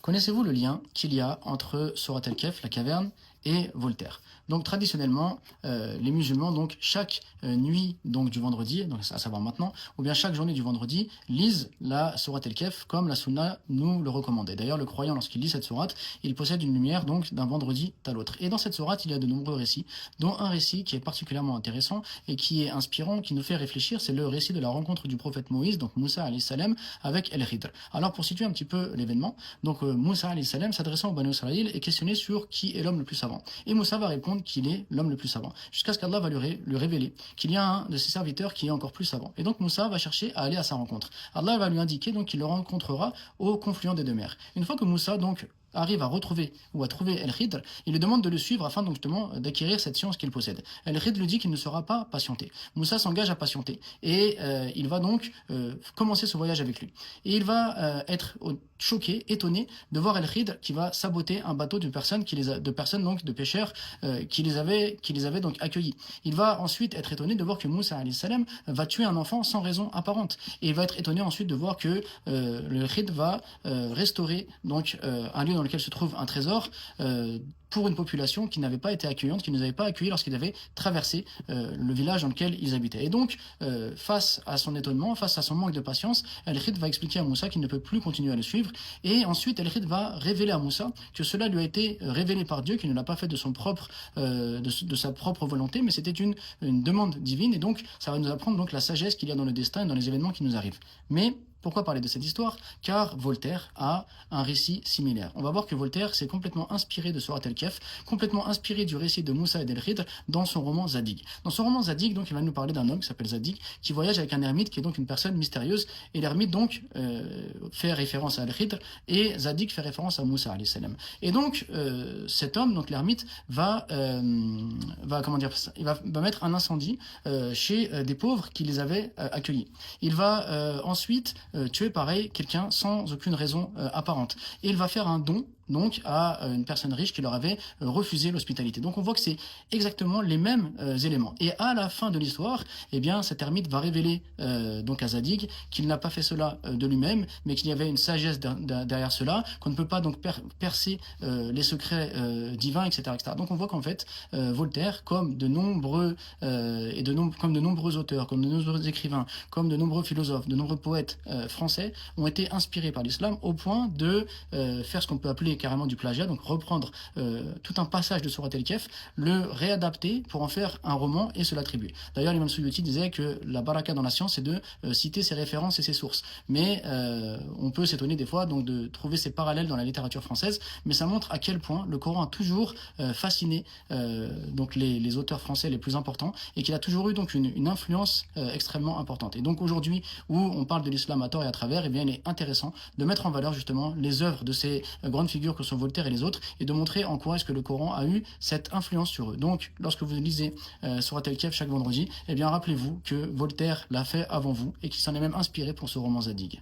Connaissez-vous le lien qu'il y a entre Sourate El-Kahf, la caverne, et Voltaire? Donc traditionnellement, les musulmans, donc chaque nuit donc du vendredi, donc à savoir maintenant, ou bien chaque journée du vendredi, lisent la sourate El-Kahf comme la sunna nous le recommandait. D'ailleurs, le croyant, lorsqu'il lit cette sourate, il possède une lumière donc d'un vendredi à l'autre. Et dans cette sourate, il y a de nombreux récits, dont un récit qui est particulièrement intéressant et qui est inspirant, qui nous fait réfléchir, c'est le récit de la rencontre du prophète Moïse, donc Moussa alayhi salam, avec El-Khidr. Alors pour situer un petit peu l'événement, donc Moussa alayhi salam, s'adressant au Banu Israël, est questionné sur qui est l'homme le plus savant. Et Moussa va répondre qu'il est l'homme le plus savant, jusqu'à ce qu'Allah va lui révéler qu'il y a un de ses serviteurs qui est encore plus savant. Et donc Moussa va chercher à aller à sa rencontre. Allah va lui indiquer donc qu'il le rencontrera au confluent des deux mers. Une fois que Moussa donc arrive à retrouver ou à trouver El-Khidr, il lui demande de le suivre afin donc justement d'acquérir cette science qu'il possède. El-Khidr lui dit qu'il ne sera pas patienté. Moussa s'engage à patienter et il va donc commencer ce voyage avec lui. Et il va être choqué, étonné de voir El-Khidr qui va saboter un bateau de personnes donc de pêcheurs qui les avaient donc accueillis. Il va ensuite être étonné de voir que Moussa alayhi salam va tuer un enfant sans raison apparente. Et il va être étonné ensuite de voir que le Khidr va restaurer donc un lieu dans lequel se trouve un trésor pour une population qui n'avait pas été accueillante, qui ne nous avait pas accueillis lorsqu'ils avaient traversé le village dans lequel ils habitaient. Et donc, face à son étonnement, face à son manque de patience, El-Khidr va expliquer à Moussa qu'il ne peut plus continuer à le suivre. Et ensuite, El-Khidr va révéler à Moussa que cela lui a été révélé par Dieu, qu'il ne l'a pas fait de sa propre volonté, mais c'était une demande divine. Et donc, ça va nous apprendre donc la sagesse qu'il y a dans le destin et dans les événements qui nous arrivent. Mais pourquoi parler de cette histoire? Car Voltaire a un récit similaire. On va voir que Voltaire s'est complètement inspiré de Sourate El-Kahf, complètement inspiré du récit de Moussa et d'El-Khidr dans son roman Zadig. Dans son roman Zadig, donc, il va nous parler d'un homme qui s'appelle Zadig, qui voyage avec un ermite qui est donc une personne mystérieuse. Et l'ermite donc fait référence à El-Khidr et Zadig fait référence à Moussa alayhi salam. Et donc cet homme, donc l'ermite, va mettre un incendie chez des pauvres qui les avaient accueillis. Il va ensuite tuer pareil quelqu'un sans aucune raison apparente. Et il va faire un don donc à une personne riche qui leur avait refusé l'hospitalité. Donc on voit que c'est exactement les mêmes éléments. Et à la fin de l'histoire, eh bien cet ermite va révéler donc à Zadig qu'il n'a pas fait cela de lui-même, mais qu'il y avait une sagesse derrière cela, qu'on ne peut pas donc percer les secrets divins, etc. Donc on voit qu'en fait Voltaire, comme de nombreux auteurs, comme de nombreux écrivains, comme de nombreux philosophes, de nombreux poètes français ont été inspirés par l'islam au point de faire ce qu'on peut appeler carrément du plagiat, donc reprendre tout un passage de Sourate El-Kahf, le réadapter pour en faire un roman et se l'attribuer. D'ailleurs, l'imam Suyuti disait que la baraka dans la science, c'est de citer ses références et ses sources. Mais on peut s'étonner des fois donc de trouver ces parallèles dans la littérature française, mais ça montre à quel point le Coran a toujours fasciné donc les auteurs français les plus importants et qu'il a toujours eu donc une influence extrêmement importante. Et donc aujourd'hui, où on parle de l'islam à tort et à travers, eh bien il est intéressant de mettre en valeur justement les œuvres de ces grandes figures que sont Voltaire et les autres, et de montrer en quoi est-ce que le Coran a eu cette influence sur eux. Donc, lorsque vous lisez Sourate El-Kahf chaque vendredi, eh bien rappelez-vous que Voltaire l'a fait avant vous et qu'il s'en est même inspiré pour ce roman Zadig.